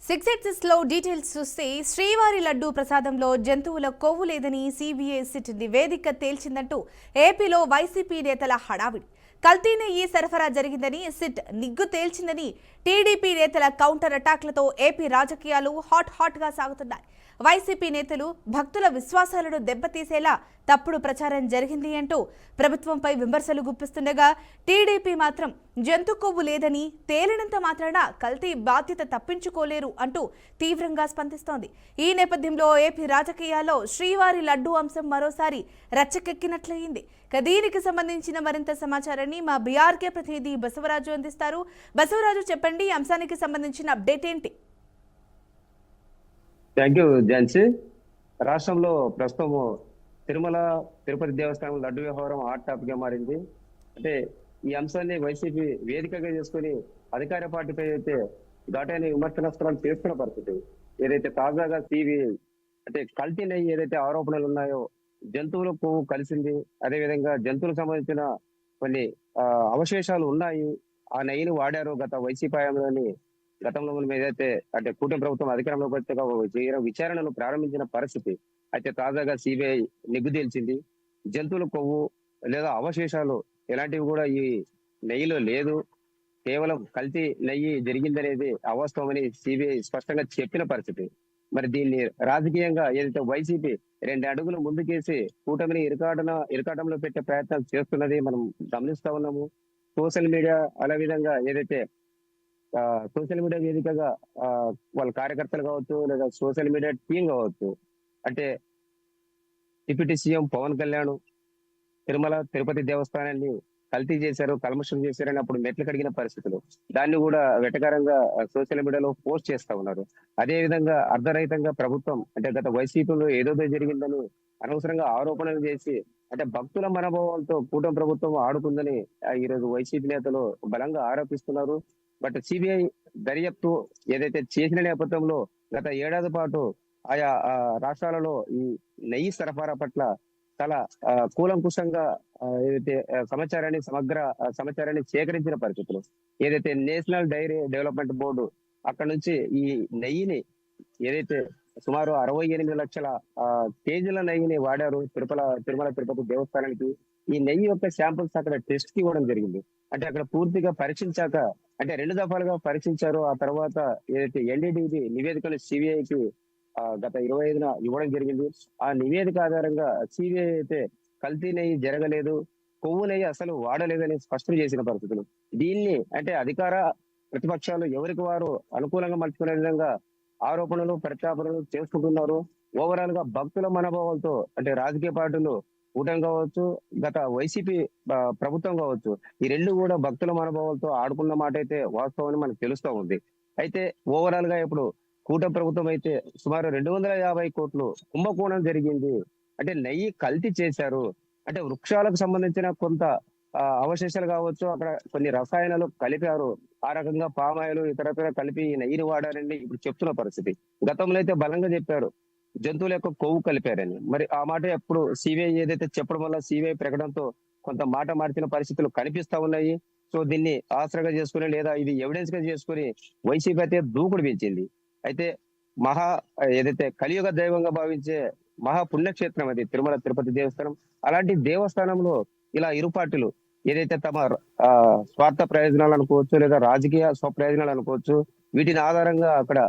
686 లో డీటెయిల్స్ చూస్తే శ్రీవారి లడ్డూ ప్రసాదంలో జంతువుల కొవ్వు లేదని సిబిఐ సిట్ నివేదిక తేల్చిందంటూ ఏపీలో వైసీపీ నేతల హడావిడి. కల్తీ నెయ్యి సరఫరా జరిగిందని సిట్ నిగ్గు తేల్చిందని టీడీపీ నేతల కౌంటర్ అటాక్లతో ఏపీ రాజకీయాలు హాట్ గా సాగుతున్నాయి. వైసీపీ నేతలు భక్తుల విశ్వాసాలను దెబ్బతీసేలా తప్పుడు ప్రచారం జరిగింది అంటూ ప్రభుత్వంపై విమర్శలు గుప్పిస్తుండగా టీడీపీ మాత్రం జంతు కొవ్వు లేదని తేలినంత మాత్రాన కల్తీ బాధ్యత తప్పించుకోలేరు అంటూ తీవ్రంగా స్పందిస్తోంది. ఈ నేపథ్యంలో ఏపీ రాజకీయాల్లో శ్రీవారి లడ్డూ అంశం మరోసారి రచ్చకెక్కినట్లయింది. దీనికి సంబంధించిన మరింత సమాచారాన్ని మా బీఆర్కే ప్రతినిధి బసవరాజు అందిస్తారు. బసవరాజు, చెప్పండి, ఈ అంశానికి సంబంధించిన అప్డేట్ ఏంటి? Thank you Jhansi. రాష్ట్రంలో ప్రస్తుతం తిరుమల తిరుపతి దేవస్థానం లడ్డు వ్యవహారం హాట్ టాపిక్ గా మారింది. అంటే ఈ అంశాన్ని వైసీపీ వేదికగా చేసుకుని అధికార పార్టీపై అయితే ఘాటైన విమర్శనాస్త్రాలు చేస్తున్న పరిస్థితి. ఏదైతే తాజాగా సిబిఐ అంటే కల్తీ నెయ్యి ఏదైతే ఆరోపణలు ఉన్నాయో, జంతువుల కొవ్వు కలిసింది, అదేవిధంగా జంతువులకు సంబంధించిన కొన్ని అవశేషాలు ఉన్నాయి, ఆ నెయ్యిని వాడారు గత వైసీపీ హయాంలోని గతంలో మనం ఏదైతే అంటే కూటమి ప్రభుత్వం అధికారంలోకి వచ్చే విచారణను ప్రారంభించిన పరిస్థితి. అయితే తాజాగా సిబిఐ నిగ్గు తేల్చింది. జంతువుల కొవ్వు లేదా అవశేషాలు ఎలాంటివి కూడా ఈ నెయ్యిలో లేదు, కేవలం కల్తీ నెయ్యి జరిగిందనేది అవాస్తవమని సిబిఐ స్పష్టంగా చెప్పిన పరిస్థితి. మరి దీన్ని రాజకీయంగా ఏదైతే వైసీపీ 2 అడుగులు ముందుకేసి కూటమిని ఇరకాటంలో పెట్టే ప్రయత్నాలు చేస్తున్నది మనం గమనిస్తా ఉన్నాము. సోషల్ మీడియా అలా విధంగా ఏదైతే సోషల్ మీడియా వేదికగా వాళ్ళ కార్యకర్తలు కావచ్చు, లేదా సోషల్ మీడియా టీం కావచ్చు, అంటే డిప్యూటీ సీఎం పవన్ కళ్యాణ్ తిరుమల తిరుపతి దేవస్థానాన్ని కల్తీ చేశారు, కల్మషం చేశారని అప్పుడు మెట్లు కడిగిన పరిస్థితులు, దాన్ని కూడా వెటకారంగా సోషల్ మీడియాలో పోస్ట్ చేస్తా ఉన్నారు. అదే విధంగా అర్ధరహితంగా ప్రభుత్వం అంటే గత వైసీపీలో ఏదో జరిగిందని అనవసరంగా ఆరోపణలు చేసి అంటే భక్తుల మనోభావాలతో కూటమి ప్రభుత్వం ఆడుకుందని ఈరోజు వైసీపీ నేతలు బలంగా ఆరోపిస్తున్నారు. బట్ సిబిఐ దర్యాప్తు ఏదైతే చేసిన నేపథ్యంలో గత ఏడాది పాటు ఆయా రాష్ట్రాలలో ఈ నెయ్యి సరఫరా పట్ల చాలా కూలంకుషంగా ఏదైతే సమగ్ర సమాచారాన్ని సేకరించిన పరిస్థితులు, ఏదైతే నేషనల్ డైరీ డెవలప్మెంట్ బోర్డు అక్కడ నుంచి ఈ నెయ్యిని ఏదైతే సుమారు 68 లక్షల కేజీల నెయ్యిని వాడారు తిరుమల తిరుపతి దేవస్థానానికి. ఈ నెయ్యి యొక్క శాంపుల్స్ అక్కడ టెస్ట్ కి ఇవ్వడం జరిగింది. అంటే అక్కడ పూర్తిగా పరీక్షించాక అంటే 2 దఫాలుగా పరీక్షించారు. ఆ తర్వాత ఏదైతే ఎన్డీడీబీ నివేదికలు సిబిఐకి గత 25న ఇవ్వడం జరిగింది. ఆ నివేదిక ఆధారంగా సిబిఐ అయితే కల్తీ నెయ్యి జరగలేదు, కొవ్వు నెయ్యి అసలు వాడలేదని స్పష్టం చేసిన పరిస్థితులు. దీన్ని అంటే అధికార ప్రతిపక్షాలు ఎవరికి వారు అనుకూలంగా మలుచుకునే విధంగా ఆరోపణలు ప్రత్యాపనలు చేసుకుంటున్నారు. ఓవరాల్ గా భక్తుల మనోభావాలతో అంటే రాజకీయ పార్టీలు కూటమి కావచ్చు, గత వైసీపీ ప్రభుత్వం కావచ్చు, ఈ 2 కూడా భక్తుల మనోభావాలతో ఆడుకున్న మాట అయితే వాస్తవం మనకు తెలుస్తూ ఉంది. అయితే ఓవరాల్ గా ఇప్పుడు కూటమి ప్రభుత్వం అయితే సుమారు 250 కోట్లు కుంభకోణం జరిగింది, అంటే నెయ్యి కల్తీ చేశారు, అంటే వృక్షాలకు సంబంధించిన కొంత అవశేషాలు కావచ్చు, అక్కడ కొన్ని రసాయనాలు కలిపారు, ఆ రకంగా పామాయిలు ఇతరత్ర కలిపి నెయ్యిని వాడారని ఇప్పుడు చెప్తున్న పరిస్థితి. గతంలో అయితే బలంగా చెప్పారు జంతువుల యొక్క కొవ్వు కలిపారని. మరి ఆ మాట ఎప్పుడు సిబిఐ ఏదైతే చెప్పడం వల్ల సిబిఐ ప్రకటనతో కొంత మాట మార్చిన పరిస్థితులు కనిపిస్తా ఉన్నాయి. సో దీన్ని ఆసరాగా చేసుకుని లేదా ఇది ఎవిడెన్స్ గా చేసుకుని వైసీపీ అయితే దూకుడు పెంచింది. అయితే ఏదైతే కలియుగ దైవంగా భావించే మహా పుణ్యక్షేత్రం అది తిరుమల తిరుపతి దేవస్థానం. అలాంటి దేవస్థానంలో ఇలా ఇరు పార్టీలు ఏదైతే తమ స్వార్థ ప్రయోజనాలు అనుకోవచ్చు, లేదా రాజకీయ స్వప్రయోజనాలు అనుకోవచ్చు, వీటిని ఆధారంగా అక్కడ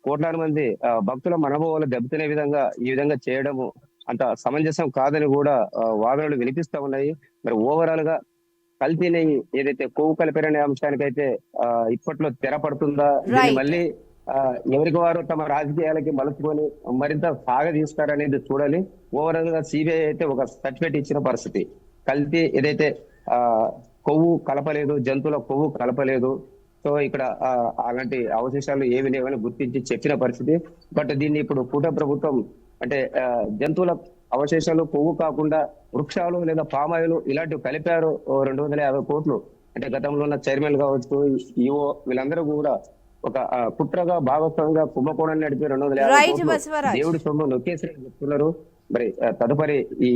కోట్లాది మంది భక్తుల మనోభావాలు దెబ్బతినే విధంగా ఈ విధంగా చేయడము అంత సమంజసం కాదని కూడా వాదనలు వినిపిస్తా ఉన్నాయి. మరి ఓవరాల్ గా కల్తీ నెయ్యి ఏదైతే కొవ్వు కలిపారనే అంశానికైతే ఇప్పట్లో తెరపడుతుందా, మళ్ళీ ఎవరికి వారు తమ రాజకీయాలకి మలుచుకొని మరింత సాగదీస్తారనేది చూడాలి. ఓవరాల్ గా సిబిఐ అయితే ఒక సర్టిఫికేట్ ఇచ్చిన పరిస్థితి. కల్తీ ఏదైతే కొవ్వు కలపలేదు, జంతువుల కొవ్వు కలపలేదు, సో ఇక్కడ అలాంటి అవశేషాలు ఏమి లేవని గుర్తించి చెప్పిన పరిస్థితి. బట్ దీన్ని ఇప్పుడు కూటమి ప్రభుత్వం అంటే జంతువుల అవశేషాలు కొవ్వు కాకుండా వృక్షాలు లేదా పామాయిలు ఇలాంటివి కలిపారు 250 కోట్లు. అంటే గతంలో ఉన్న చైర్మన్ కావచ్చు, ఈఓ వీళ్ళందరూ కూడా ఒక కుట్రగా భాగస్వామిగా కుంభకోణాన్ని నడిపి 250 కోట్లు దేవుడి సొమ్ము నొక్కేసి చెప్తున్నారు. మరి తదుపరి ఈ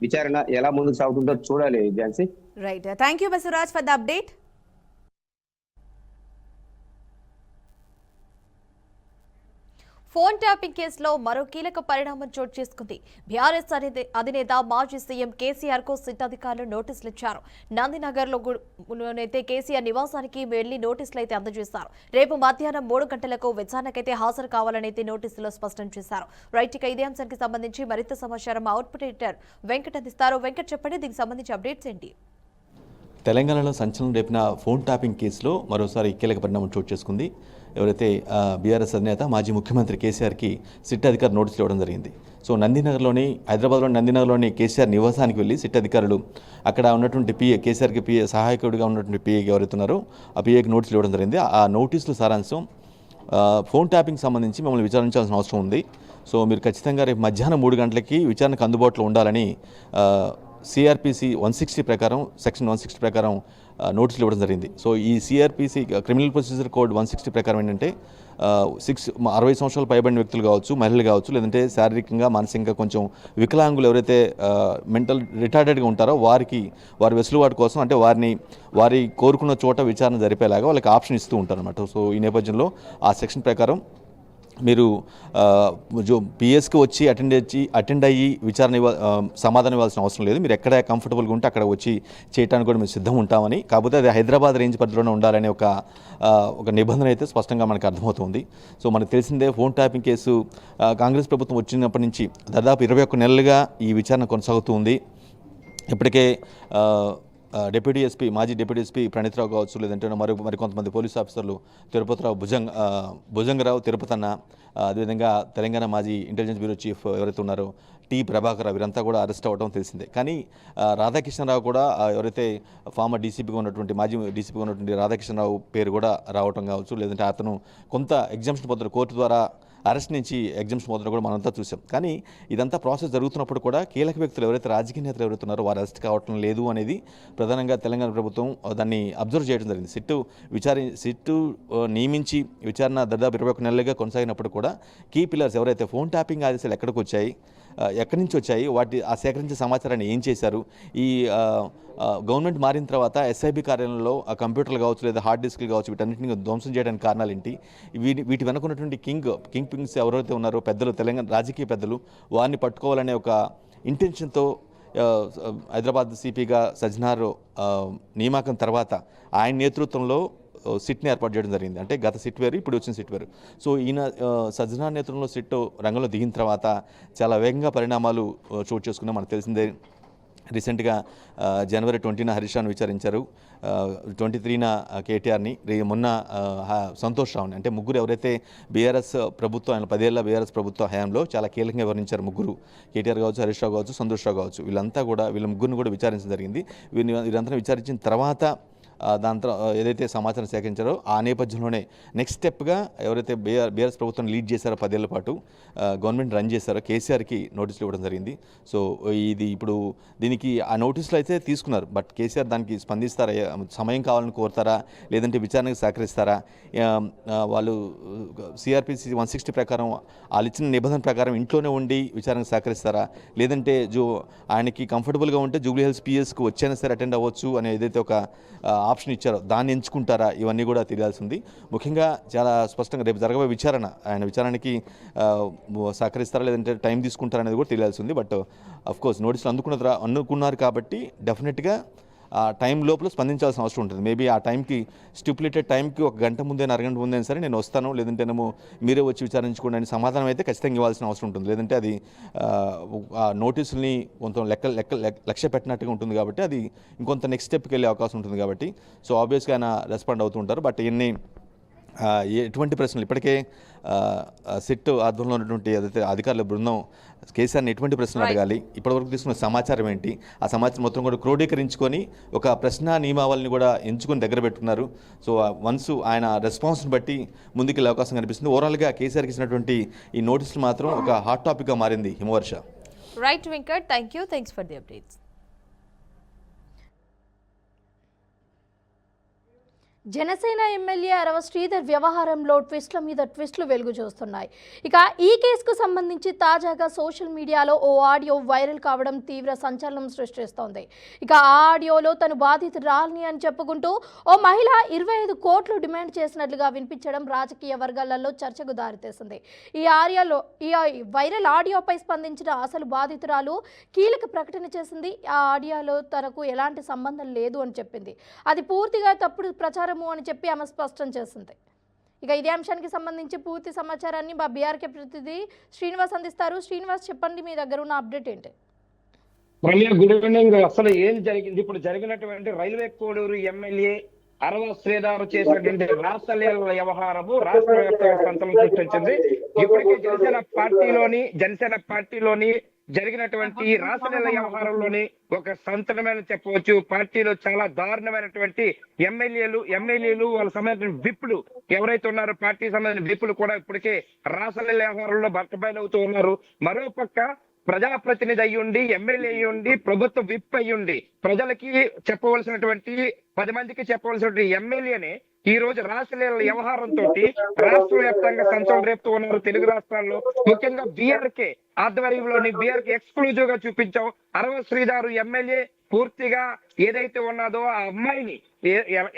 విచారణ ఎలా ముందుకు సాగుతుందో చూడాలి Jhansi. Right, thank you Basavaraj for the update. Phone tapping కేసులో మరో కీలక పరిణామం చోటు చేసుకుంది. బీఆర్ఎస్ అధినేత మాజీ సీఎం కేసీఆర్ కు సిట్ అధికారులు నోటీసులు ఇచ్చారు. నందినగర్ లోనైతే కేసీఆర్ నివాసానికి వెళ్లి నోటీసులు అయితే అందజేశారు. రేపు మధ్యాహ్నం 3 గంటలకు విచారణకైతే హాజరు కావాలని అయితే నోటీసులో స్పష్టం చేశారు. రైట్, ఇక ఇదే అంశానికి సంబంధించి మరింత సమాచారం అవుట్పుట్ ఎడిటర్ వెంకట్ అందిస్తారు. వెంకట్, చెప్పండి, దీనికి సంబంధించి అప్డేట్స్ ఏంటి? తెలంగాణలో సంచలనం రేపిన ఫోన్ ట్యాపింగ్ కేసులో మరోసారి కీలక పరిణామం చోటు చేసుకుంది. ఎవరైతే బీఆర్ఎస్ అధినేత మాజీ ముఖ్యమంత్రి కేసీఆర్కి సిట్ అధికారులు నోటీసులు ఇవ్వడం జరిగింది. సో హైదరాబాద్లోని నందినగర్లోని కేసీఆర్ నివాసానికి వెళ్ళి సిట్ అధికారులు అక్కడ ఉన్నటువంటి కేసీఆర్కి సహాయకుడిగా ఉన్నటువంటి పిఏకి ఎవరైతే ఉన్నారో ఆ పిఏకి నోటీసులు ఇవ్వడం జరిగింది. ఆ నోటీసుల సారాంశం ఫోన్ ట్యాపింగ్ సంబంధించి మమ్మల్ని విచారించాల్సిన అవసరం ఉంది. సో మీరు ఖచ్చితంగా రేపు మధ్యాహ్నం 3 గంటలకి విచారణకు అందుబాటులో ఉండాలని సిఆర్పిసి 160 ప్రకారం, సెక్షన్ 160 ప్రకారం నోటీసులు ఇవ్వడం జరిగింది. సో ఈ సిఆర్పిసి క్రిమినల్ ప్రొసీజర్ కోడ్ 160 ప్రకారం ఏంటంటే 60 సంవత్సరాలు పైబడిన వ్యక్తులు కావచ్చు, మహిళలు కావచ్చు, లేదంటే శారీరకంగా మానసికంగా కొంచెం వికలాంగులు ఎవరైతే మెంటల్ రిటార్డెడ్గా ఉంటారో వారి వెసులుబాటు కోసం, అంటే వారి కోరుకున్న చోట విచారణ జరిపేలాగా వాళ్ళకి ఆప్షన్ ఇస్తూ ఉంటారు అన్నమాట. సో ఈ నేపథ్యంలో ఆ సెక్షన్ ప్రకారం మీరు పిఎస్కి వచ్చి అటెండ్ అయ్యి సమాధానం ఇవ్వాల్సిన అవసరం లేదు. మీరు ఎక్కడ కంఫర్టబుల్గా ఉంటే అక్కడ వచ్చి చేయడానికి కూడా మేము సిద్ధం ఉంటామని, కాకపోతే అది హైదరాబాద్ రేంజ్ పరిధిలోనే ఉండాలనే ఒక నిబంధన అయితే స్పష్టంగా మనకు అర్థమవుతుంది. సో మనకు తెలిసిందే, ఫోన్ ట్యాపింగ్ కేసు కాంగ్రెస్ ప్రభుత్వం వచ్చినప్పటి నుంచి దాదాపు 21 నెలలుగా ఈ విచారణ కొనసాగుతూ ఉంది. ఇప్పటికే మాజీ డిప్యూటీ ఎస్పీ ప్రణీత్రావు కావచ్చు, లేదంటే మరికొంతమంది పోలీసు ఆఫీసర్లు తిరుపతిరావు, భుజంగరావు, తిరుపతన్న, అదేవిధంగా తెలంగాణ మాజీ ఇంటెలిజెన్స్ బ్యూరో చీఫ్ ఎవరైతే ఉన్నారో టీ ప్రభాకర్, వీరంతా కూడా అరెస్ట్ అవ్వడం తెలిసిందే. కానీ రాధాకృష్ణరావు కూడా, ఎవరైతే ఫార్మర్ డీసీపీగా ఉన్నటువంటి మాజీ డీసీపీగా ఉన్నటువంటి రాధాకృష్ణరావు పేరు కూడా రావటం కావచ్చు, లేదంటే అతను కొంత ఎగ్జామ్షన్ పొందారు కోర్టు ద్వారా, అరెస్ట్ నుంచి ఎగ్జామ్స్ మొదలు కూడా మనంతా చూసాం. కానీ ఇదంతా ప్రాసెస్ జరుగుతున్నప్పుడు కూడా కీలక వ్యక్తులు ఎవరైతే రాజకీయ నేతలు ఎవరైతే ఉన్నారో వారు అరెస్ట్ కావటం లేదు అనేది ప్రధానంగా తెలంగాణ ప్రభుత్వం దాన్ని అబ్జర్వ్ చేయడం జరిగింది. సిట్టు నియమించి విచారణ దాదాపు 21 నెలలుగా కొనసాగినప్పుడు కూడా కీ పిల్లర్స్ ఎవరైతే ఫోన్ ట్యాపింగ్ ఆదేశాలు ఎక్కడి నుంచి వచ్చాయి, ఆ సేకరించే సమాచారాన్ని ఏం చేశారు, ఈ గవర్నమెంట్ మారిన తర్వాత ఎస్ఐబి కార్యాలయంలో ఆ కంప్యూటర్లు కావచ్చు, లేదా హార్డ్ డిస్క్లు కావచ్చు, వీటన్నింటినీ ధ్వంసం చేయడానికి కారణాలు ఏంటి, వీటి వెనక ఉన్నటువంటి కింగ్ పింగ్స్ ఎవరైతే ఉన్నారో పెద్దలు, తెలంగాణ రాజకీయ పెద్దలు, వారిని పట్టుకోవాలనే ఒక ఇంటెన్షన్తో హైదరాబాద్ సిపిగా సజ్జనార్ నియామకం తర్వాత ఆయన నేతృత్వంలో సిట్ని ఏర్పాటు చేయడం జరిగింది. అంటే గత సిట్ వేరు, ఇప్పుడు వచ్చిన సిట్ వేరు. సో ఈయన సజ్జనార్ నేతృత్వంలో సిట్ రంగంలో దిగిన తర్వాత చాలా వేగంగా పరిణామాలు చోటు చేసుకున్నా మనకు తెలిసిందే. రీసెంట్గా జనవరి 20న హరీష్ రావుని విచారించారు, 23న కేటీఆర్ని, మొన్న సంతోష్ రావుని. అంటే ముగ్గురు ఎవరైతే బీఆర్ఎస్ ప్రభుత్వం, ఆయన 10 ఏళ్ల బీఆర్ఎస్ ప్రభుత్వ హయాంలో చాలా కీలకంగా వివరించారు ముగ్గురు, కేటీఆర్ కావచ్చు, హరీష్ రావు కావచ్చు, సంతోష్ రావు కావచ్చు, వీళ్ళ ముగ్గురిని కూడా విచారించడం జరిగింది. వీరంతా విచారించిన తర్వాత దాంతో ఏదైతే సమాచారం సేకరించారో ఆ నేపథ్యంలోనే నెక్స్ట్ స్టెప్గా ఎవరైతే బీఆర్ఎస్ ప్రభుత్వం లీడ్ చేశారో 10 ఏళ్ల పాటు గవర్నమెంట్ రన్ చేశారో కేసీఆర్కి నోటీసులు ఇవ్వడం జరిగింది. సో ఇది ఇప్పుడు దీనికి ఆ నోటీసులు అయితే తీసుకున్నారు, బట్ కేసీఆర్ దానికి స్పందిస్తారా, సమయం కావాలని కోరుతారా, లేదంటే విచారణకు సహకరిస్తారా, వాళ్ళు సిఆర్పిసి 160 ప్రకారం వాళ్ళు ఇచ్చిన నిబంధన ప్రకారం ఇంట్లోనే ఉండి విచారణకు సహకరిస్తారా, లేదంటే ఆయనకి కంఫర్టబుల్గా ఉంటే జూబ్లీ హిల్స్ పిఎస్కి వచ్చైనా సరే అటెండ్ అవ్వచ్చు అని ఏదైతే ఒక ఆప్షన్ ఇచ్చారో దాన్ని ఎంచుకుంటారా, ఇవన్నీ కూడా తెలియాల్సి ఉంది. ముఖ్యంగా చాలా స్పష్టంగా రేపు జరగబోయే ఆయన విచారణకి సహకరిస్తారా లేదంటే టైం తీసుకుంటారా అనేది కూడా తెలియాల్సి ఉంది. బట్ అఫ్కోర్స్ నోటీసులు అందుకున్నారు కాబట్టి డెఫినెట్గా ఆ టైం లోపల స్పందించాల్సిన అవసరం ఉంటుంది. మేబీ ఆ టైంకి స్టిపులేటెడ్ టైంకి 1 గంట ముందే, అరగంట ముందే సరే నేను వస్తాను, లేదంటేనేమో మీరే వచ్చి విచారించుకోండి అని సమాధానం అయితే ఖచ్చితంగా ఇవ్వాల్సిన అవసరం ఉంటుంది. లేదంటే అది ఆ నోటీసుల్ని కొంత లక్ష్య పెట్టినట్టుగా ఉంటుంది కాబట్టి అది ఇంకొంత నెక్స్ట్ స్టెప్కి వెళ్ళే అవకాశం ఉంటుంది కాబట్టి సో ఆబ్వియస్గా ఆయన రెస్పాండ్ అవుతూ ఉంటారు. బట్ ఎటువంటి ప్రశ్నలు ఇప్పటికే సిట్ ఆధ్వర్యంలో ఉన్నటువంటి ఏదైతే అధికారుల బృందం కేసీఆర్ని ఎటువంటి ప్రశ్నలు అడగాలి, ఇప్పటివరకు తీసుకున్న సమాచారం ఏంటి, ఆ సమాచారం మొత్తం కూడా క్రోడీకరించుకొని ఒక ప్రశ్న నియమావళిని కూడా ఎంచుకొని దగ్గర పెట్టుకున్నారు. సో వన్స్ ఆయన రెస్పాన్స్ని బట్టి ముందుకెళ్ళే అవకాశం కనిపిస్తుంది. ఓవరాల్గా కేసీఆర్కి ఇచ్చినటువంటి ఈ నోటీసులు మాత్రం ఒక హాట్ టాపిక్గా మారింది హిమవర్ష. Right Venkat, thanks for the updates. Janasena MLA Arava Sridhar వ్యవహారంలో ట్విస్ట్ల మీద ట్విస్టులు వెలుగు చూస్తున్నాయి. ఇక ఈ కేసుకు సంబంధించి తాజాగా సోషల్ మీడియాలో ఓ ఆడియో వైరల్ కావడం తీవ్ర సంచలనం సృష్టిస్తోంది. ఇక ఆ ఆడియోలో తను బాధితురాలిని అని చెప్పుకుంటూ ఓ మహిళ 25 కోట్లు డిమాండ్ చేసినట్లుగా వినిపించడం రాజకీయ వర్గాలలో చర్చకు దారితీసింది. ఈ వైరల్ ఆడియోపై స్పందించిన అసలు బాధితురాలు కీలక ప్రకటన చేసింది. ఆ ఆడియోలో తనకు ఎలాంటి సంబంధం లేదు అని చెప్పింది. అది పూర్తిగా తప్పుడు ప్రచారం అని చెప్పి ఆమె స్పష్టం చేసింది. ఇక ఇదే అంశానికి సంబంధించి పూర్తి సమాచారాన్ని మా బీఆర్కే ప్రతినిధి శ్రీనివాస్ అందిస్తారు. శ్రీనివాస్, చెప్పండి, మీ దగ్గర ఉన్న అప్డేట్ ఏంటి? Good evening. అసలు ఏం జరిగింది? ఇప్పుడు జరిగినటువంటి రైల్వే కోడూరు ఎమ్మెల్యే అరవ శ్రీధర్ చేసినటువంటి రాసలీల వ్యవహారము రాష్ట్ర వ్యాప్తంగా సంచలనం సృష్టించింది. ఇప్పటికే జనసేన పార్టీలోని జరిగినటువంటి రాసలీల వ్యవహారంలోని ఒక సంచలనమైన చెప్పవచ్చు. పార్టీలో చాలా దారుణమైనటువంటి ఎమ్మెల్యేలు వాళ్ళ సంబంధించిన విప్పులు ఎవరైతే ఉన్నారో పార్టీ సంబంధించిన విప్పులు కూడా ఇప్పటికే రాసలీల వ్యవహారంలో బట్టబయలవుతూ ఉన్నారు. మరోపక్క ప్రజాప్రతినిధి అయ్యుండి, ఎమ్మెల్యే అయ్యుండి, ప్రభుత్వ విప్ అయ్యుండి ప్రజలకి చెప్పవలసినటువంటి 10 మందికి చెప్పవలసినటువంటి ఎమ్మెల్యేనే ఈ రోజు రాసలీల వ్యవహారంతో రాష్ట్ర వ్యాప్తంగా సంచలనం రేపుతూ ఉన్నారు. తెలుగు రాష్ట్రాల్లో ముఖ్యంగా బీఆర్కే ఆధ్వర్యంలోని బీఆర్కే ఎక్స్క్లూజివ్ గా చూపించాం. అరవ శ్రీధర్ ఎమ్మెల్యే పూర్తిగా ఏదైతే ఉన్నదో ఆ అమ్మాయిని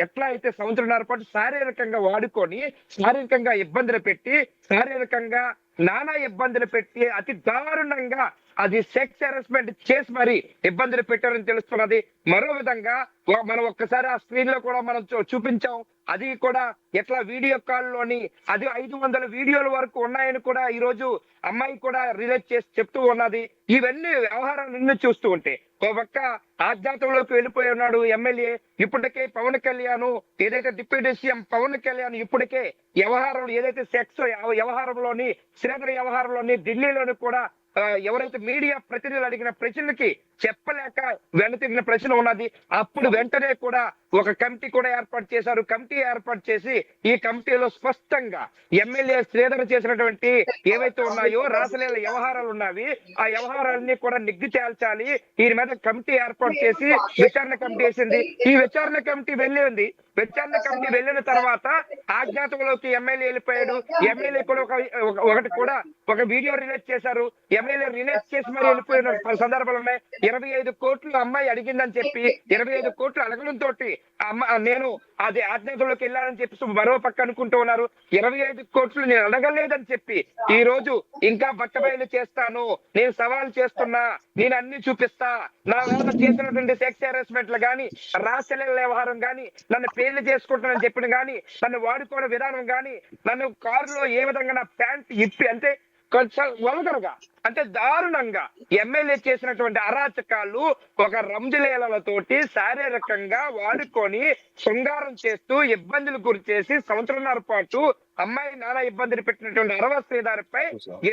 ఎట్లా అయితే సంవత్సరంన్నర పాటు శారీరకంగా వాడుకొని శారీరకంగా ఇబ్బందులు పెట్టి శారీరకంగా నానా ఇబ్బందులు పెట్టి అతి దారుణంగా అది సెక్స్ హెరాస్మెంట్ చేసి మరి ఇబ్బందులు పెట్టారని తెలుస్తున్నది. మరో విధంగా మనం ఒక్కసారి ఆ స్క్రీన్ లో కూడా మనం చూపించాం. అది కూడా ఎట్లా వీడియో కాల్ లోని అది 500 వీడియోల వరకు ఉన్నాయని కూడా ఈ రోజు అమ్మాయి కూడా రిలీజ్ చేసి చెప్తూ ఉన్నది. ఇవన్నీ వ్యవహారాలన్నీ చూస్తూ ఉంటే ఒక పక్క ఆధ్యాత్మంలోకి వెళ్ళిపోయి ఉన్నాడు ఎమ్మెల్యే. ఇప్పటికే పవన్ కళ్యాణ్ ఏదైతే డిప్యూటీ సీఎం పవన్ కళ్యాణ్ ఇప్పటికే వ్యవహారం ఏదైతే సెక్స్ వ్యవహారంలోని శ్రీధర్ వ్యవహారంలోని ఢిల్లీలోని కూడా ఎవరైతే మీడియా ప్రతినిధులు అడిగిన ప్రశ్నలకి చెప్పలేక వెనతిరిగిన ప్రశ్న ఉన్నది. అప్పుడు వెంటనే కూడా ఒక కమిటీ కూడా ఏర్పాటు చేశారు. కమిటీ ఏర్పాటు చేసి ఈ కమిటీలో స్పష్టంగా ఎమ్మెల్యే శ్రీధర్ చేసినటువంటి ఏవైతే ఉన్నాయో రాసలీల వ్యవహారాలు ఉన్నవి ఆ వ్యవహారాలన్నీ కూడా నిగ్గు తేల్చాలి. ఈ మీద కమిటీ ఏర్పాటు చేసి విచారణ కమిటీ వేసింది. ఈ విచారణ కమిటీ వెళ్ళింది. విచారణ కమిటీ వెళ్ళిన తర్వాత ఆజ్ఞాతంలోకి ఎమ్మెల్యే వెళ్ళిపోయాడు. ఎమ్మెల్యే కూడా ఒక వీడియో రిలీజ్ చేశారు. ఎమ్మెల్యే రిలీజ్ చేసి మరి వెళ్ళిపోయిన సందర్భాలు ఉన్నాయి. 25 కోట్లు అమ్మాయి అడిగిందని చెప్పి 25 కోట్లు అడగడంతో నేను అది ఆజ్ఞాతంలోకి వెళ్ళానని చెప్పి మరో పక్క అనుకుంటూ ఉన్నారు. 25 కోట్లు నేను అడగలేదని చెప్పి ఈ రోజు ఇంకా బట్టబయలు చేస్తాను, నేను సవాల్ చేస్తున్నా, నేను అన్ని చూపిస్తా, నా వల్ల చేసినటువంటి సెక్స్ హెరాస్మెంట్లు గాని రాసలీల వ్యవహారం గాని నన్ను పెళ్లి చేసుకుంటానని చెప్పిన గాని నన్ను వాడుకోవడం విధానం గాని నన్ను కారులో ఏ విధంగా నా ప్యాంట్ ఇప్పి అంటే కొంచెం వల్గర్గా అంటే దారుణంగా ఎమ్మెల్యే చేసినటువంటి అరాచకాలు ఒక రంజులేలతోటి శారీరకంగా వాడుకొని శృంగారం చేస్తూ ఇబ్బందులు గురి చేసి సంవత్సరంన్నర పాటు అమ్మాయి నానా ఇబ్బందులు పెట్టినటువంటి అరవ శ్రీధర్ పై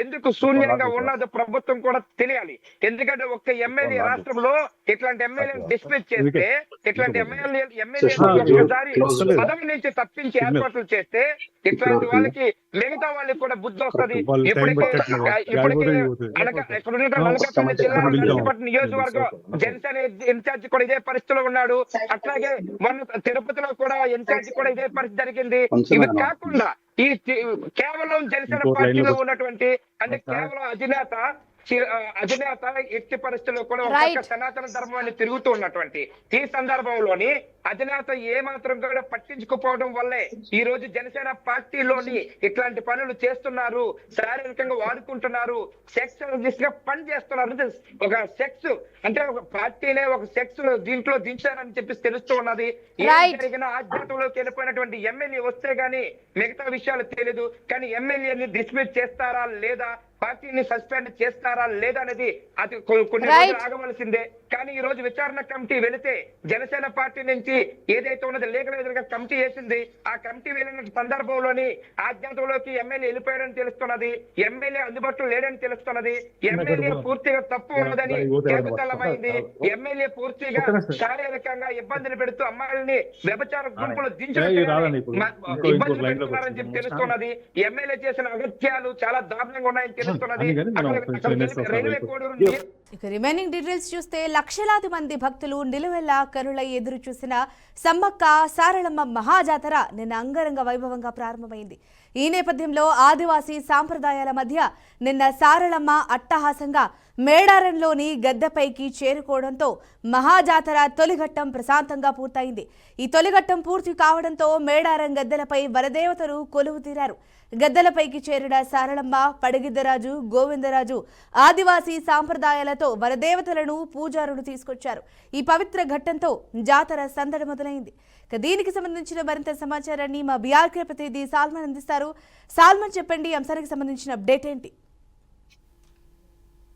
ఎందుకు శూన్యంగా ఉన్నదో ప్రభుత్వం కూడా తెలియాలి. ఎందుకంటే ఒక్క ఎమ్మెల్యే రాష్ట్రంలో ఇట్లాంటి ఎమ్మెల్యే డిస్మిస్ చేస్తే ఇట్లాంటి ఎమ్మెల్యే ఒక్కసారి పదవి నుంచి తప్పించి ఏర్పాట్లు చేస్తే ఇట్లాంటి వాళ్ళకి మిగతా వాళ్ళకి కూడా బుద్ధి వస్తుంది. ఇప్పటికే నియోజకవర్గం జనసేన ఇన్ఛార్జ్ కూడా ఇదే పరిస్థితిలో ఉన్నాడు. అట్లాగే మొన్న తిరుపతిలో కూడా ఇన్ఛార్జ్ కూడా ఇదే పరిస్థితి జరిగింది. ఇవి కాకుండా ఈ కేవలం జనసేన పార్టీలో ఉన్నటువంటి అంటే కేవలం అధినేత ఎట్టి పరిస్థితుల్లో కూడా ఒక సనాతన ధర్మాన్ని తిరుగుతూ ఉన్నటువంటి ఈ సందర్భంలోని అధినేత ఏ మాత్రం కూడా పట్టించుకోపోవడం వల్లే ఈ రోజు జనసేన పార్టీలోని ఇట్లాంటి పనులు చేస్తున్నారు, శారీరకంగా వాడుకుంటున్నారు, సెక్స్ గా పని చేస్తున్నారు. ఒక సెక్స్ అంటే ఒక పార్టీనే ఒక సెక్స్ దీంట్లో దించారని చెప్పి తెలుస్తూ ఉన్నది. ఏం జరిగినా ఆధ్యాత్మంలోకి వెళ్ళిపోయినటువంటి ఎమ్మెల్యే వస్తే గానీ మిగతా విషయాలు తెలియదు. కానీ ఎమ్మెల్యేని డిస్మిస్ చేస్తారా లేదా, పార్టీని సస్పెండ్ చేస్తారా లేదా అనేది అది కొన్ని రోజులు ఆగవలసిందే. కానీ ఈ రోజు విచారణ కమిటీ వెళితే జనసేన పార్టీ నుంచి ఏదైతే ఉన్నది లీగల్ ఎదురుగా కమిటీ వేసింది. ఆ కమిటీ వెళ్ళిన సందర్భంలోని ఆజ్ఞాతంలోకి ఎమ్మెల్యే వెళ్ళిపోయాడని తెలుస్తున్నది. ఎమ్మెల్యే అందుబాటులో లేడని తెలుస్తున్నది. ఎమ్మెల్యే పూర్తిగా తప్పు ఉన్నదని తేటతెల్లమైంది. ఎమ్మెల్యే పూర్తిగా శారీరకంగా ఇబ్బందులు పెడుతూ అమ్మాయిల్ని వ్యభిచార గుంపులు దించుతున్నారని చెప్పి తెలుస్తున్నది. ఎమ్మెల్యే చేసిన అగత్యాలు చాలా దారుణంగా ఉన్నాయని తెలుస్తున్నది. వస్తున్నది. అందుకని మనం అక్కడ కొంచెం రైల్వే కోడూరు ఇక రిమైనింగ్ డీటెయిల్స్ చూస్తే లక్షలాది మంది భక్తులు నిలువెల్లా కరులై ఎదురు చూసిన సమ్మక్క సారళమ్మ మహాజాతర నిన్న అంగరంగ వైభవంగా ప్రారంభమైంది. ఈ నేపథ్యంలో ఆదివాసీ సాంప్రదాయాల మధ్య నిన్న సారళమ్మ అట్టహాసంగా మేడారంలోని గద్దెపైకి చేరుకోవడంతో మహాజాతర తొలిఘట్టం ప్రశాంతంగా పూర్తయింది. ఈ తొలిఘట్టం పూర్తి కావడంతో మేడారం గద్దెలపై వరదేవతలు కొలువు తీరారు. గద్దెలపైకి చేరిన సారళమ్మ, పడిగిద్దరాజు, గోవిందరాజు ఆదివాసీ సాంప్రదాయాలతో వరదేవతలను పూజారులు తీసుకొచ్చారు. ఈ పవిత్ర ఘట్టంతో జాతర సందడి మొదలైంది. దీనికి సంబంధించిన మరింత సమాచారాన్ని మా బీఆర్కే ప్రతినిధి సాల్మన్ అందిస్తారు. సాల్మన్, చెప్పండి, అంశానికి సంబంధించిన అప్డేట్ ఏంటి?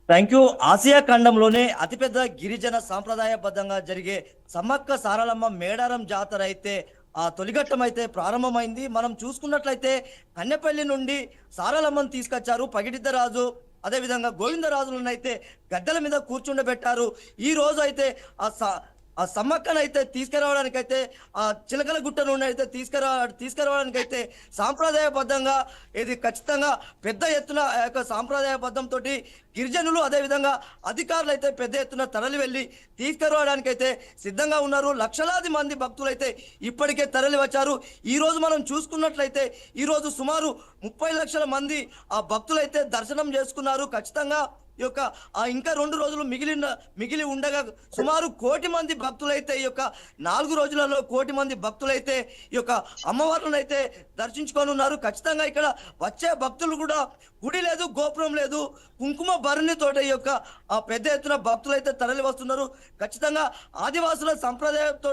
Thank you. ఆసియా ఖండంలోనే అతిపెద్ద గిరిజన సాంప్రదాయబద్ధంగా జరిగే సమ్మక్క సారళమ్మ మేడారం జాతర అయితే ఆ తొలిఘట్టం అయితే ప్రారంభమైంది. మనం చూసుకున్నట్లయితే కన్నెపల్లి నుండి సారళమ్మను తీసుకొచ్చారు. పగిడిద్దరాజు అదేవిధంగా గోవిందరాజులను అయితే గద్దెల మీద కూర్చుండబెట్టారు. ఈ రోజు అయితే ఆ సమ్మక్కనైతే తీసుకురావడానికైతే ఆ చిలకల గుట్ట నుండి అయితే తీసుకురావడానికైతే సాంప్రదాయబద్ధంగా ఇది ఖచ్చితంగా పెద్ద ఎత్తున ఆ యొక్క సాంప్రదాయబద్ధంతో గిరిజనులు అదేవిధంగా అధికారులు అయితే పెద్ద ఎత్తున తరలి వెళ్ళి తీసుకురావడానికైతే సిద్ధంగా ఉన్నారు. లక్షలాది మంది భక్తులు అయితే ఇప్పటికే తరలి వచ్చారు. ఈ రోజు మనం చూసుకున్నట్లయితే ఈ రోజు సుమారు 30 లక్షల మంది ఆ భక్తులైతే దర్శనం చేసుకున్నారు. ఖచ్చితంగా ఈ యొక్క ఇంకా 2 రోజులు మిగిలి ఉండగా సుమారు 1 కోటి మంది భక్తులైతే ఈ యొక్క 4 రోజులలో 1 కోటి మంది భక్తులైతే ఈ యొక్క అమ్మవార్లను అయితే దర్శించుకొని ఉన్నారు. ఖచ్చితంగా ఇక్కడ వచ్చే భక్తులు కూడా గుడి లేదు, గోపురం లేదు, కుంకుమ భరణితోటి ఈ యొక్క పెద్ద ఎత్తున భక్తులైతే తరలి వస్తున్నారు. ఖచ్చితంగా ఆదివాసుల సంప్రదాయంతో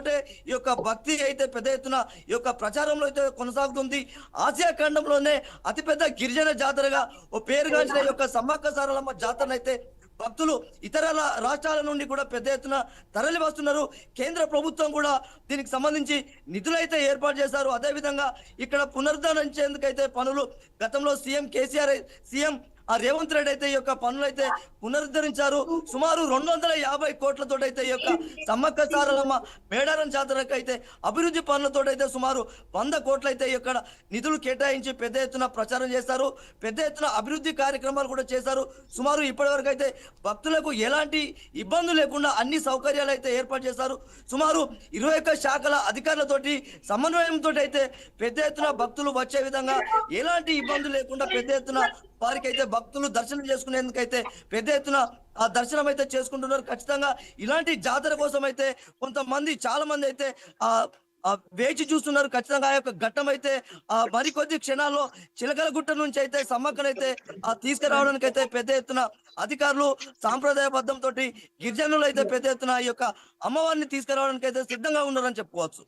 ఈ యొక్క భక్తి అయితే పెద్ద ఎత్తున ఈ యొక్క ప్రచారంలో అయితే కొనసాగుతుంది. ఆసియా ఖండంలోనే అతిపెద్ద గిరిజన జాతరగా ఓ పేరుగాంచిన ఈ యొక్క సమ్మక్క సారళమ్మ జాతర అయితే భక్తులు ఇతర రాష్ట్రాల నుండి కూడా పెద్ద ఎత్తున తరలి వస్తున్నారు. కేంద్ర ప్రభుత్వం కూడా దీనికి సంబంధించి నిధులైతే ఏర్పాటు చేశారు. అదేవిధంగా ఇక్కడ పునరుద్ధరించేందుకైతే పనులు గతంలో సీఎం కేసీఆర్, సీఎం రేవంత్ రెడ్డి అయితే ఈ యొక్క పనులు అయితే పునరుద్ధరించారు. సుమారు 250 కోట్లతో అయితే ఈ యొక్క సమ్మక్క సారళమ్మ మేడారం జాతరకు అయితే అభివృద్ధి పనులతో అయితే సుమారు 100 కోట్లు అయితే ఇక్కడ నిధులు కేటాయించి పెద్ద ఎత్తున ప్రచారం చేస్తారు. పెద్ద ఎత్తున అభివృద్ధి కార్యక్రమాలు కూడా చేశారు. సుమారు ఇప్పటి వరకు అయితే భక్తులకు ఎలాంటి ఇబ్బందులు లేకుండా అన్ని సౌకర్యాలు అయితే ఏర్పాటు చేశారు. సుమారు 21 శాఖల అధికారులతోటి సమన్వయంతో అయితే పెద్ద ఎత్తున భక్తులు వచ్చే విధంగా ఎలాంటి ఇబ్బందులు లేకుండా పెద్ద ఎత్తున వారికి అయితే భక్తులు దర్శనం చేసుకునేందుకైతే పెద్ద ఎత్తున ఆ దర్శనం అయితే చేసుకుంటున్నారు. ఖచ్చితంగా ఇలాంటి జాతర కోసం అయితే కొంతమంది చాలా మంది అయితే వేచి చూస్తున్నారు. ఖచ్చితంగా ఆ యొక్క ఘట్టం అయితే మరికొద్ది క్షణాల్లో చిలకల గుట్ట నుంచి అయితే సమ్మక్కనైతే తీసుకురావడానికి అయితే పెద్ద ఎత్తున అధికారులు సాంప్రదాయబద్ధంతో గిరిజనులు అయితే పెద్ద ఎత్తున ఈ యొక్క అమ్మవారిని తీసుకురావడానికి అయితే సిద్ధంగా ఉన్నారని చెప్పుకోవచ్చు.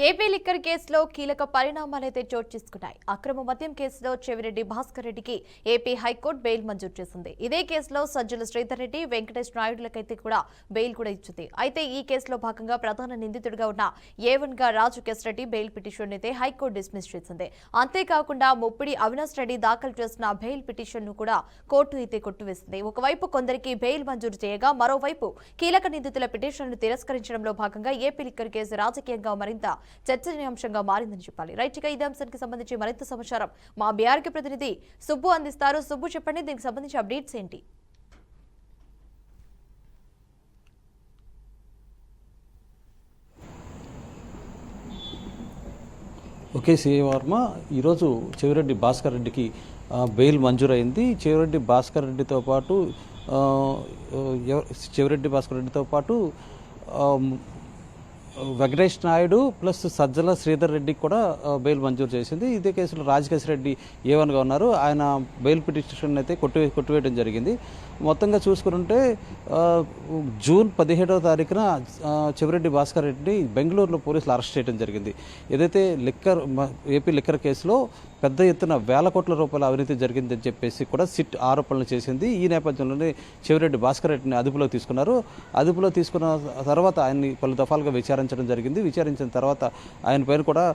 ఏపీ లిక్కర్ కేసులో కీలక పరిణామాలైతే చోటు చేసుకున్నాయి. అక్రమ మద్యం కేసులో చెవిరెడ్డి భాస్కర్ రెడ్డికి ఏపీ హైకోర్టు బెయిల్ మంజూరు చేసింది. ఇదే కేసులో సజ్జల శ్రీధర్ రెడ్డి, వెంకటేష్ నాయుడులకైతే కూడా బెయిల్ కూడా ఇచ్చింది. అయితే ఈ కేసులో భాగంగా ప్రధాన నిందితుడిగా ఉన్న A1గా రాజు రెడ్డి బెయిల్ పిటిషన్ అయితే హైకోర్టు డిస్మిస్ చేసింది. అంతేకాకుండా ముప్పిడి అవినాష్ రెడ్డి దాఖలు చేసిన బెయిల్ పిటిషన్ ను కూడా కోర్టు అయితే కొట్టివేసింది. ఒకవైపు కొందరికి బెయిల్ మంజూరు చేయగా మరోవైపు కీలక నిందితుల పిటిషన్ను తిరస్కరించడంలో భాగంగా ఏపీ లిక్కర్ కేసు రాజకీయంగా మరింత చర్చనీయాంశంగా మారిందని చెప్పాలి. రైట్, ఇక ఇదే అంశానికి సంబంధించి మరింత సమాచారం మా బీఆర్కే ప్రతినిధి సుబ్బు అందిస్తారు. సుబ్బు, చెప్పండి, దీనికి సంబంధించి అప్డేట్స్ ఏంటి? ఓకే సిఐ వర్మ, ఈరోజు చెవిరెడ్డి భాస్కర్ రెడ్డికి బెయిల్ మంజూరైంది. చెవిరెడ్డి భాస్కర్ రెడ్డితో పాటు వెంకటేష్ నాయుడు ప్లస్ సజ్జల శ్రీధర్ రెడ్డికి కూడా బెయిల్ మంజూరు చేసింది. ఇదే కేసులో రాజకేశ్ రెడ్డి A1గా ఉన్నారు. ఆయన బెయిల్ పిటిషన్ అయితే కొట్టివేయడం జరిగింది. మొత్తంగా చూసుకుంటే జూన్ 17వ తారీఖున చెవిరెడ్డి భాస్కర్ రెడ్డిని బెంగళూరులో పోలీసులు అరెస్ట్ చేయడం జరిగింది. ఏదైతే ఏపీ లిక్కర్ కేసులో పెద్ద ఎత్తున వేల కోట్ల రూపాయల అవినీతి జరిగిందని చెప్పేసి కూడా సిట్ ఆరోపణలు చేసింది. ఈ నేపథ్యంలోనే చెవిరెడ్డి భాస్కర్ రెడ్డిని అదుపులో తీసుకున్నారు. అదుపులో తీసుకున్న తర్వాత ఆయన్ని పలు దఫాలుగా విచారించడం జరిగింది. విచారించిన తర్వాత ఆయన పైన కూడా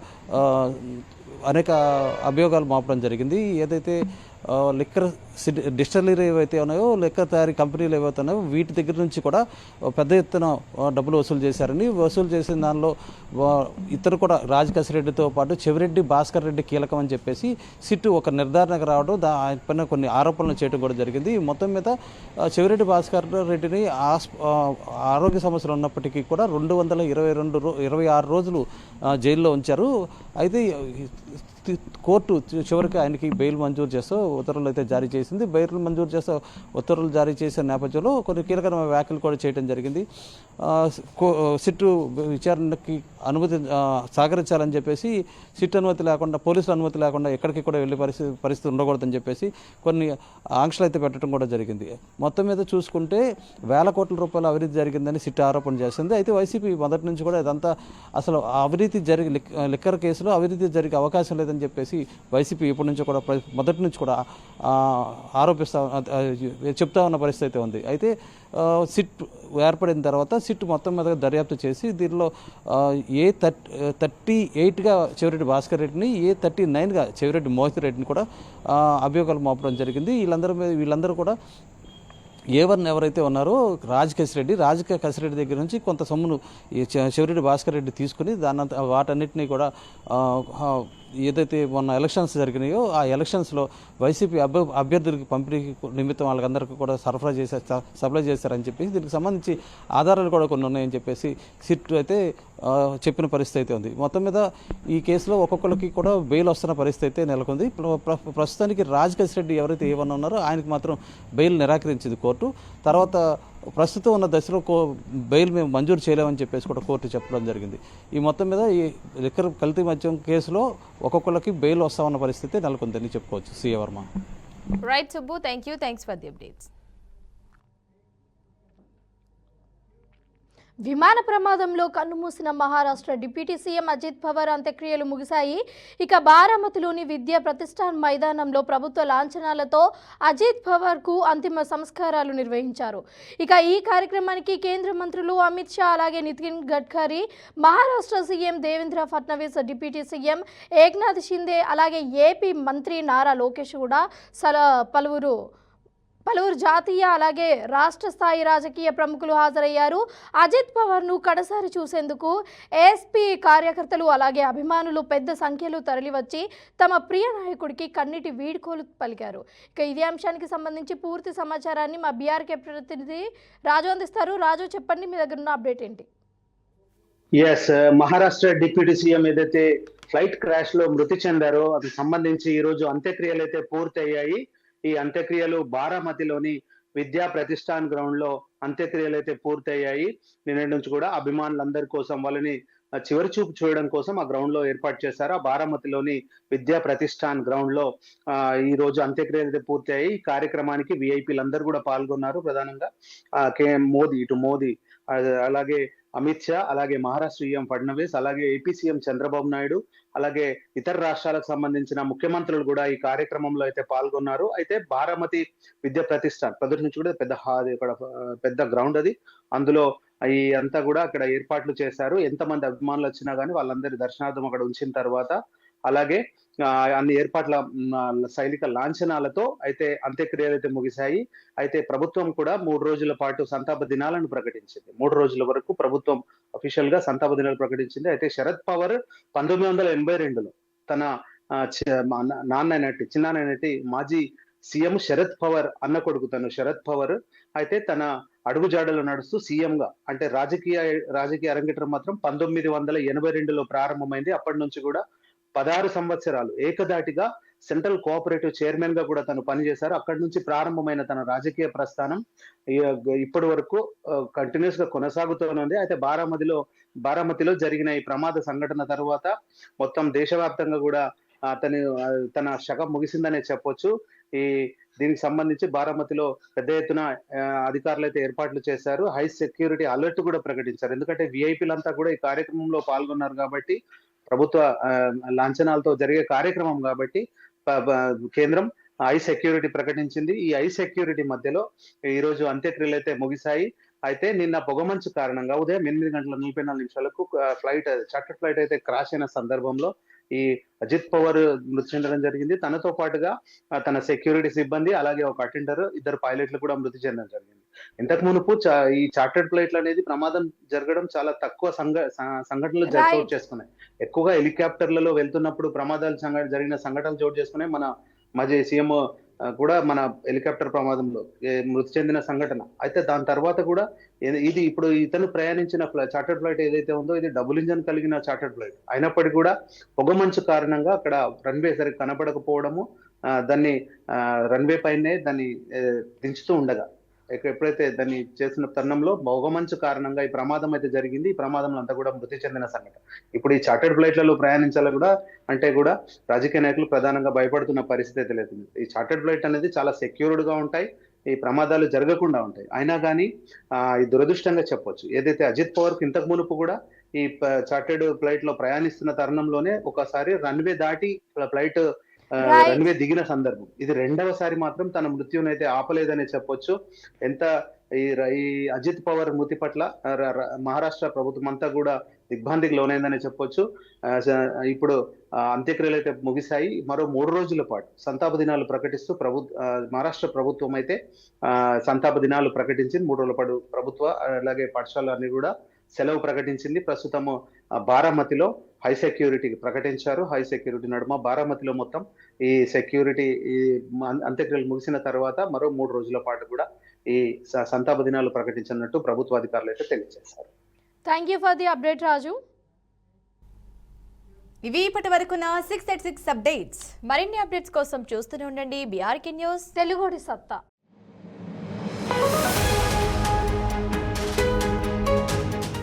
అనేక అభియోగాలు మోపడం జరిగింది. ఏదైతే లిక్కర్ డిస్టిలరీ ఏవైతే ఉన్నాయో, లిక్కర్ తయారీ కంపెనీలు ఏవైతే ఉన్నాయో వీటి దగ్గర నుంచి కూడా పెద్ద ఎత్తున డబ్బులు వసూలు చేశారని, వసూలు చేసిన దానిలో ఇతరు కూడా రాజకేశ్వరరెడ్డితో పాటు చెవిరెడ్డి భాస్కర్ రెడ్డి కీలకం అని చెప్పేసి సిట్ ఒక నిర్ధారణకు రావడం, ఆయన పైన కొన్ని ఆరోపణలు చేయడం కూడా జరిగింది. మొత్తం మీద చెవిరెడ్డి భాస్కర్ రెడ్డిని ఆరోగ్య సమస్యలు ఉన్నప్పటికీ కూడా 226 రోజులు జైల్లో ఉంచారు. అయితే కోర్టు చివరికి ఆయనకి బెయిల్ మంజూరు చేస్తూ ఉత్తర్వులు అయితే జారీ చేసింది. బెయిల్ మంజూరు చేస్తూ ఉత్తర్వులు జారీ చేసిన నేపథ్యంలో కొన్ని కీలకమైన వ్యాఖ్యలు కూడా చేయడం జరిగింది. సిట్టు విచారణకి అనుమతి సహకరించాలని చెప్పేసి, సిట్ అనుమతి లేకుండా, పోలీసుల అనుమతి లేకుండా ఎక్కడికి కూడా వెళ్ళే పరిస్థితి ఉండకూడదని చెప్పేసి కొన్ని ఆంక్షలు అయితే పెట్టడం కూడా జరిగింది. మొత్తం మీద చూసుకుంటే వేల కోట్ల రూపాయల అవినీతి జరిగిందని సిట్ ఆరోపణ చేసింది. అయితే వైసీపీ మొదటి నుంచి కూడా ఇదంతా అసలు అవినీతి లిక్కర్ కేసులో అవినీతి జరిగే అవకాశం లేదని చెప్పేసి వైసీపీ ఇప్పటి నుంచి కూడా మొదటి నుంచి కూడా చెప్తా ఉన్న పరిస్థితి అయితే ఉంది. అయితే సిట్ ఏర్పడిన తర్వాత సిట్ మొత్తం మీద దర్యాప్తు చేసి దీనిలో A38గా చెవిరెడ్డి భాస్కర్ రెడ్డిని, A39గా చెవిరెడ్డి మోహిత్ రెడ్డిని కూడా అభియోగాలు మోపడం జరిగింది. వీళ్ళందరూ కూడా A1 ఎవరైతే ఉన్నారో రాజకేశ్వర రెడ్డి దగ్గర నుంచి కొంత సొమ్మును చెవిరెడ్డి భాస్కర్ రెడ్డి తీసుకుని వాటన్నిటినీ కూడా ఏదైతే మొన్న ఎలక్షన్స్ జరిగినాయో ఆ ఎలక్షన్స్లో వైసీపీ అభ్యర్థులకి పంపిణీ నిమిత్తం వాళ్ళందరికీ కూడా సప్లై చేశారని చెప్పేసి, దీనికి సంబంధించి ఆధారాలు కూడా కొన్ని ఉన్నాయని చెప్పేసి సిట్ అయితే చెప్పిన పరిస్థితి అయితే ఉంది. మొత్తం మీద ఈ కేసులో ఒక్కొక్కరికి కూడా బెయిల్ వస్తున్న పరిస్థితి అయితే నెలకొంది. ప్రస్తుతానికి రాజకేశ్వర రెడ్డి ఎవరైతే ఏమన్నా ఉన్నారో ఆయనకి మాత్రం బెయిల్ నిరాకరించింది కోర్టు. తర్వాత ప్రస్తుతం ఉన్న దశలో బెయిల్ మేము మంజూరు చేయలేమని చెప్పేసి కూడా కోర్టు చెప్పడం జరిగింది. ఈ మొత్తం మీద ఈ లిక్కర్ కల్తీ మద్యం కేసులో ఒక్కొక్కరికి బెయిల్ వస్తామన్న పరిస్థితి నెలకొందని చెప్పుకోవచ్చు. CA Varma. Right Subbu, thanks for the updates. విమాన ప్రమాదంలో కన్నుమూసిన మహారాష్ట్ర డిప్యూటీ సీఎం అజిత్ పవార్ అంత్యక్రియలు ముగిశాయి. ఇక బారామతిలోని విద్యా ప్రతిష్టాన్ మైదానంలో ప్రభుత్వ లాంఛనాలతో అజిత్ పవార్కు అంతిమ సంస్కారాలు నిర్వహించారు. ఇక ఈ కార్యక్రమానికి కేంద్ర మంత్రులు అమిత్ షా, అలాగే Nitin Gadkari, Maharashtra CM Devendra Fadnavis, deputy CM Eknath Shinde, అలాగే ఏపీ మంత్రి నారా లోకేష్ కూడా పలువురు జాతీయ అలాగే రాష్ట్ర స్థాయి రాజకీయ ప్రముఖులు హాజరయ్యారు. అజిత్ పవార్ను కడసారి చూసేందుకు ఎస్పీ కార్యకర్తలు అలాగే అభిమానులు పెద్ద సంఖ్యలో తరలివచ్చి తమ ప్రియ నాయకుడికి కన్నీటి వీడ్కోలు పలికారు. ఇక ఇదే అంశానికి సంబంధించి పూర్తి సమాచారాన్ని మా బీఆర్కే ప్రతినిధి రాజు అందిస్తారు. రాజు, చెప్పండి, మీ దగ్గర ఉన్న అప్డేట్ ఏంటి? మహారాష్ట్ర డిప్యూటీ సీఎం ఏదైతే ఫ్లైట్ క్రాష్ లో మృతి చెందారో అది సంబంధించి ఈ రోజు అంత్యక్రియలు అయితే పూర్తి అయ్యాయి. ఈ అంత్యక్రియలు బారామతిలోని విద్యా ప్రతిష్టాన్ గ్రౌండ్ లో అంత్యక్రియలు అయితే పూర్తయ్యాయి. నిన్నటి నుంచి కూడా అభిమానులందరి కోసం వాళ్ళని చివరి చూపు చూడడం కోసం ఆ గ్రౌండ్ లో ఏర్పాటు చేశారు. ఆ బారామతిలోని విద్యా ప్రతిష్టాన్ గ్రౌండ్ లో ఈ రోజు అంత్యక్రియలు అయితే పూర్తయ్యాయి. ఈ కార్యక్రమానికి విఐపీలందరూ కూడా పాల్గొన్నారు. ప్రధానంగా మోదీ, అలాగే అమిత్ షా, అలాగే మహారాష్ట్ర సీఎం ఫడ్నవీస్, అలాగే ఏపీ సీఎం చంద్రబాబు నాయుడు, అలాగే ఇతర రాష్ట్రాలకు సంబంధించిన ముఖ్యమంత్రులు కూడా ఈ కార్యక్రమంలో అయితే పాల్గొన్నారు. అయితే బారామతి విద్యా ప్రతిష్టాన్ ప్రదర్శన నుంచి కూడా పెద్ద గ్రౌండ్ అది. అందులో ఈ అంతా కూడా అక్కడ ఏర్పాట్లు చేశారు. ఎంతమంది అభిమానులు వచ్చినా కానీ వాళ్ళందరి దర్శనార్థం అక్కడ ఉంచిన తర్వాత, అలాగే అన్ని ఏర్పాట్ల సైనిక లాంఛనాలతో అయితే అంత్యక్రియలు అయితే ముగిశాయి. అయితే ప్రభుత్వం కూడా 3 రోజుల పాటు సంతాప దినాలను ప్రకటించింది. 3 రోజుల వరకు ప్రభుత్వం అఫీషియల్ గా సంతాప దినాలు ప్రకటించింది. అయితే శరద్ పవార్ 1982లో తన చిన్నాన్నైనటి మాజీ సీఎం శరద్ పవార్ అన్న కొడుకు తను శరద్ పవార్ అయితే తన అడుగుజాడలో నడుస్తూ సీఎం గా అంటే రాజకీయ అరంగేట్రం మాత్రం 1982లో ప్రారంభమైంది. అప్పటి నుంచి కూడా 16 సంవత్సరాలు ఏకదాటిగా సెంట్రల్ కోఆపరేటివ్ చైర్మన్ గా కూడా తను పనిచేశారు. అక్కడి నుంచి ప్రారంభమైన తన రాజకీయ ప్రస్థానం ఇప్పటి వరకు కంటిన్యూస్ గా కొనసాగుతూనే. అయితే బారామతిలో జరిగిన ఈ ప్రమాద సంఘటన తర్వాత మొత్తం దేశవ్యాప్తంగా కూడా తన శకం ముగిసిందనే చెప్పొచ్చు. దీనికి సంబంధించి బారామతిలో పెద్ద ఎత్తున అధికారులు అయితే ఏర్పాట్లు చేశారు. హై సెక్యూరిటీ అలర్ట్ కూడా ప్రకటించారు. ఎందుకంటే విఐపీలంతా కూడా ఈ కార్యక్రమంలో పాల్గొన్నారు కాబట్టి, ప్రభుత్వ లాంఛనాలతో జరిగే కార్యక్రమం కాబట్టి కేంద్రం హై సెక్యూరిటీ ప్రకటించింది. ఈ హై సెక్యూరిటీ మధ్యలో ఈ రోజు అంత్యక్రియలు అయితే ముగిశాయి. అయితే నిన్న పొగమంచు కారణంగా ఉదయం 8:44 చార్టర్ ఫ్లైట్ అయితే క్రాష్ అయిన సందర్భంలో ఈ అజిత్ పవార్ మృతి చెందడం జరిగింది. తనతో పాటుగా తన సెక్యూరిటీ సిబ్బంది, అలాగే ఒక అటెండర్, 2 పైలట్లు కూడా మృతి చెందడం జరిగింది. ఇంతకు మునుపు ఈ చార్టర్డ్ ఫ్లైట్లు అనేది ప్రమాదం జరగడం చాలా తక్కువ సంఘటనలు చోటు చేసుకున్నాయి. ఎక్కువగా హెలికాప్టర్లలో వెళ్తున్నప్పుడు ప్రమాదాలు జరిగిన సంఘటనలు చోటు చేసుకున్నాయి. మన మాజీ సీఎం కూడా మన హెలికాప్టర్ ప్రమాదంలో మృతి చెందిన సంఘటన. అయితే దాని తర్వాత కూడా ఇది ఇప్పుడు ఇతను ప్రయాణించిన చార్టర్డ్ ఫ్లైట్ ఏదైతే ఉందో ఇది డబుల్ ఇంజన్ కలిగిన చార్టర్డ్ ఫ్లైట్ అయినప్పటికీ కూడా పొగమంచు కారణంగా అక్కడ రన్వే సరిగ్గా కనపడకపోవడము, దాన్ని రన్వే పైనే దాన్ని దించుతూ ఉండగా ఎప్పుడైతే దాన్ని చేసిన తరుణంలో పొగమంచు కారణంగా ఈ ప్రమాదం అయితే జరిగింది. ఈ ప్రమాదంలో అంతా కూడా మృతి చెందిన సంఘటన. ఇప్పుడు ఈ చార్టర్డ్ ఫ్లైట్లలో ప్రయాణించాలి కూడా అంటే కూడా రాజకీయ నాయకులు ప్రధానంగా భయపడుతున్న పరిస్థితి అయితే లేదు. ఈ చార్టర్డ్ ఫ్లైట్ అనేది చాలా సెక్యూర్డ్ గా ఉంటాయి, ఈ ప్రమాదాలు జరగకుండా ఉంటాయి. అయినా కానీ ఈ దురదృష్టంగా చెప్పొచ్చు, ఏదైతే అజిత్ పవార్ కు ఇంతకు మునుపు కూడా ఈ చార్టర్డ్ ఫ్లైట్ లో ప్రయాణిస్తున్న తరుణంలోనే ఒకసారి రన్వే దాటి ఫ్లైట్ రన్వే దిగిన సందర్భం. ఇది రెండవసారి మాత్రం తన మృత్యునైతే ఆపలేదనే చెప్పొచ్చు. ఎంత ఈ అజిత్ పవార్ మృతి పట్ల మహారాష్ట్ర ప్రభుత్వం అంతా కూడా దిగ్భ్రాంతికి లోనైందని చెప్పొచ్చు. ఇప్పుడు అంత్యక్రియలు అయితే ముగిశాయి. మరో 3 రోజుల పాటు సంతాప దినాలు ప్రకటిస్తూ మహారాష్ట్ర ప్రభుత్వం అయితే సంతాప దినాలు ప్రకటించింది. 3 రోజుల పాటు ప్రభుత్వ అలాగే పాఠశాలన్నీ కూడా సెలవు ప్రకటించింది. ప్రస్తుతము బారామతిలో హై సెక్యూరిటీ ప్రకటించారు. హై సెక్యూరిటీ నడుమ బారామతిలో మొత్తం ఈ సెక్యూరిటీ ఈ అంత్యక్రియలు ముగిసిన తర్వాత మరో 3 రోజుల పాటు కూడా ఈ సంతాప దినాలు ప్రకటించినట్టు ప్రభుత్వ అధికారులు అయితే తెలియజేశారు. Thank you for the update Raju. ఇవి ఇప్పటి వరకున్న 6 at 6 అప్డేట్స్. మరిన్ని అప్డేట్స్ కోసం చూస్తూనే ఉండండి బీఆర్కే న్యూస్ తెలుగుడి సత్తా.